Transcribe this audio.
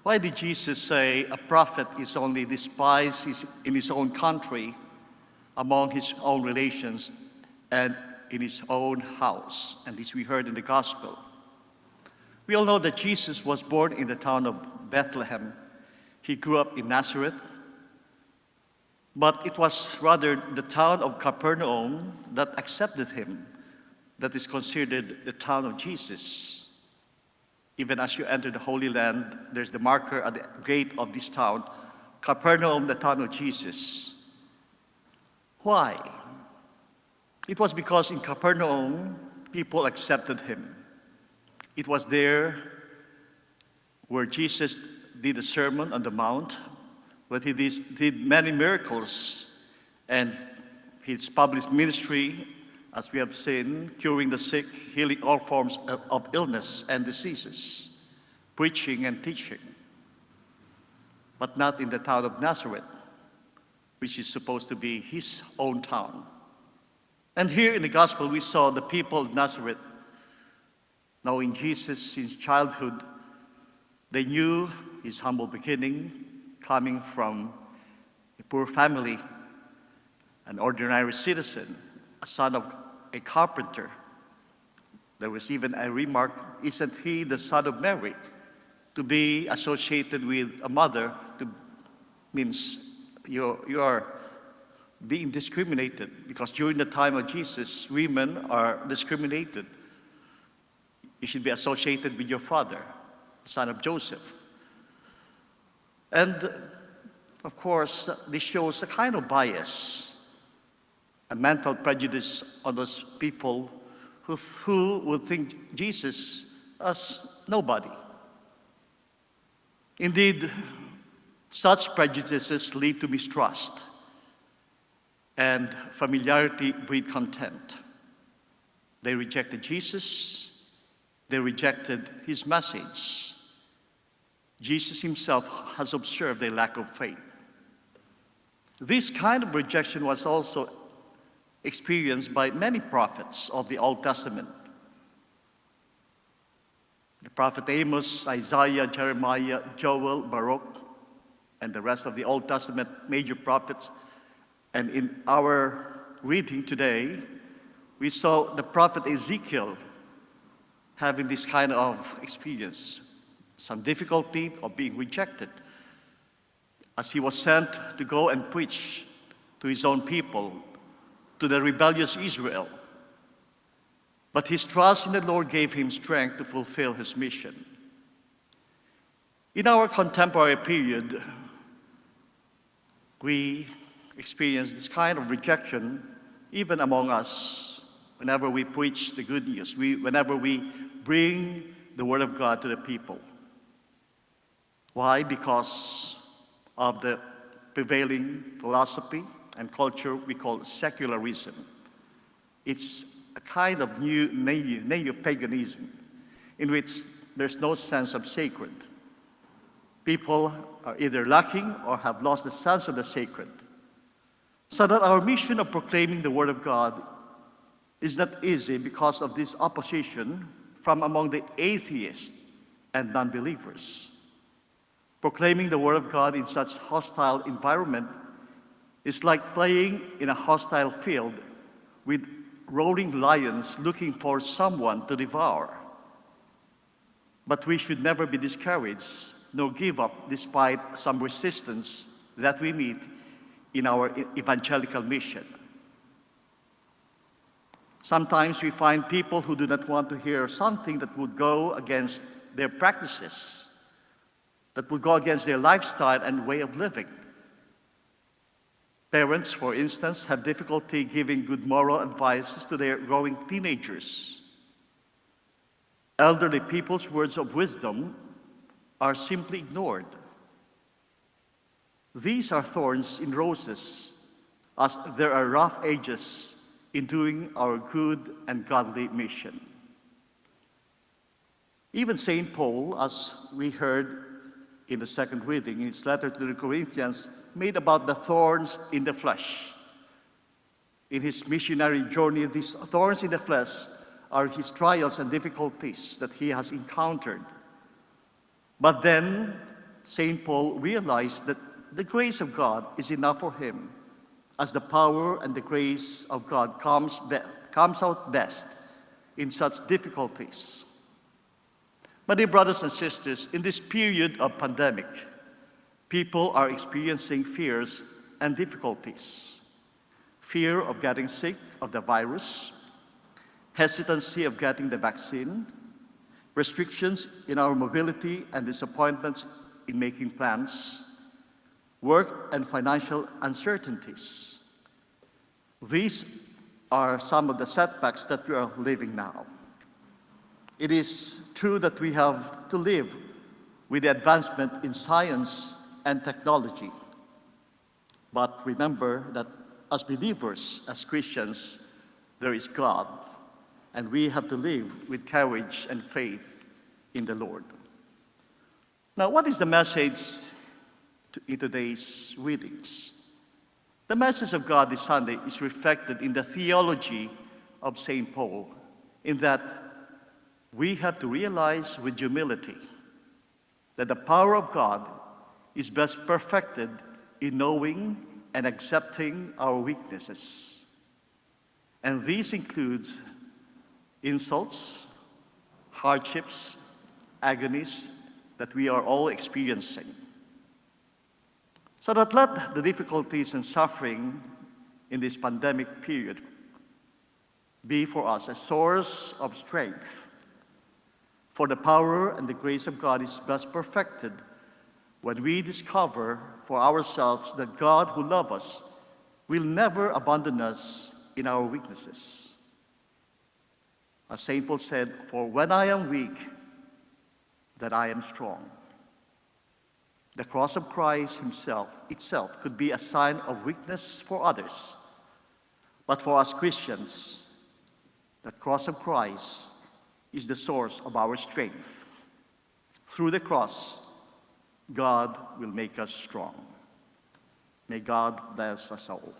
Why did Jesus say a prophet is only despised in his own country, among his own relations, and in his own house? And this we heard in the gospel. We all know that Jesus was born in the town of Bethlehem. He grew up in Nazareth, but it was rather the town of Capernaum that accepted him that is considered the town of Jesus. Even as you enter the Holy Land, there's the marker at the gate of this town, Capernaum, the town of Jesus. Why? It was because in Capernaum, people accepted him. It was there where Jesus did a sermon on the mount, where he did many miracles, and his public ministry, as we have seen, curing the sick, healing all forms of illness and diseases, preaching and teaching. But not in the town of Nazareth, which is supposed to be his own town. And here in the gospel, we saw the people of Nazareth, knowing Jesus since childhood. They knew his humble beginning, coming from a poor family, an ordinary citizen, a son of a carpenter. There was even a remark, isn't he the son of Mary? To be associated with a mother means you are being discriminated, because during the time of Jesus, women are discriminated. You should be associated with your father, son of Joseph. And of course, this shows a kind of bias, a mental prejudice on those people who would think Jesus as nobody. Indeed, such prejudices lead to mistrust, and familiarity breeds contempt. They rejected Jesus, they rejected his message. Jesus himself has observed a lack of faith. This kind of rejection was also experienced by many prophets of the Old Testament. The prophet Amos, Isaiah, Jeremiah, Joel, Baruch, and the rest of the Old Testament major prophets. And in our reading today, we saw the prophet Ezekiel having this kind of experience, some difficulty of being rejected, as he was sent to go and preach to his own people, to the rebellious Israel. But his trust in the Lord gave him strength to fulfill his mission. In our contemporary period, we experience this kind of rejection even among us whenever we preach the good news, whenever we bring the Word of God to the people. Why? Because of the prevailing philosophy and culture we call secularism. It's a kind of new neo-paganism in which there's no sense of sacred. People are either lacking or have lost the sense of the sacred. So that our mission of proclaiming the Word of God is not easy because of this opposition from among the atheists and non-believers. Proclaiming the Word of God in such hostile environment is like playing in a hostile field with roaring lions looking for someone to devour. But we should never be discouraged nor give up despite some resistance that we meet in our evangelical mission. Sometimes we find people who do not want to hear something that would go against their practices, that would go against their lifestyle and way of living. Parents, for instance, have difficulty giving good moral advice to their growing teenagers. Elderly people's words of wisdom are simply ignored. These are thorns in roses, as there are rough edges in doing our good and godly mission. Even St. Paul, as we heard in the second reading, in his letter to the Corinthians, made about the thorns in the flesh. In his missionary journey, these thorns in the flesh are his trials and difficulties that he has encountered. But then, St. Paul realized that the grace of God is enough for him, as the power and the grace of God comes out best in such difficulties. My dear brothers and sisters, in this period of pandemic, people are experiencing fears and difficulties. Fear of getting sick of the virus, hesitancy of getting the vaccine, restrictions in our mobility and disappointments in making plans, work and financial uncertainties. These are some of the setbacks that we are living now. It is true that we have to live with the advancement in science and technology. But remember that as believers, as Christians, there is God, and we have to live with courage and faith in the Lord. Now, what is the message in today's readings? The message of God this Sunday is reflected in the theology of St. Paul, in that we have to realize with humility that the power of God is best perfected in knowing and accepting our weaknesses. And this includes insults, hardships, agonies that we are all experiencing. So that let the difficulties and suffering in this pandemic period be for us a source of strength. For the power and the grace of God is best perfected when we discover for ourselves that God who loves us will never abandon us in our weaknesses. As St. Paul said, "For when I am weak, that I am strong." The cross of Christ itself could be a sign of weakness for others. But for us Christians, the cross of Christ is the source of our strength. Through the cross, God will make us strong. May God bless us all.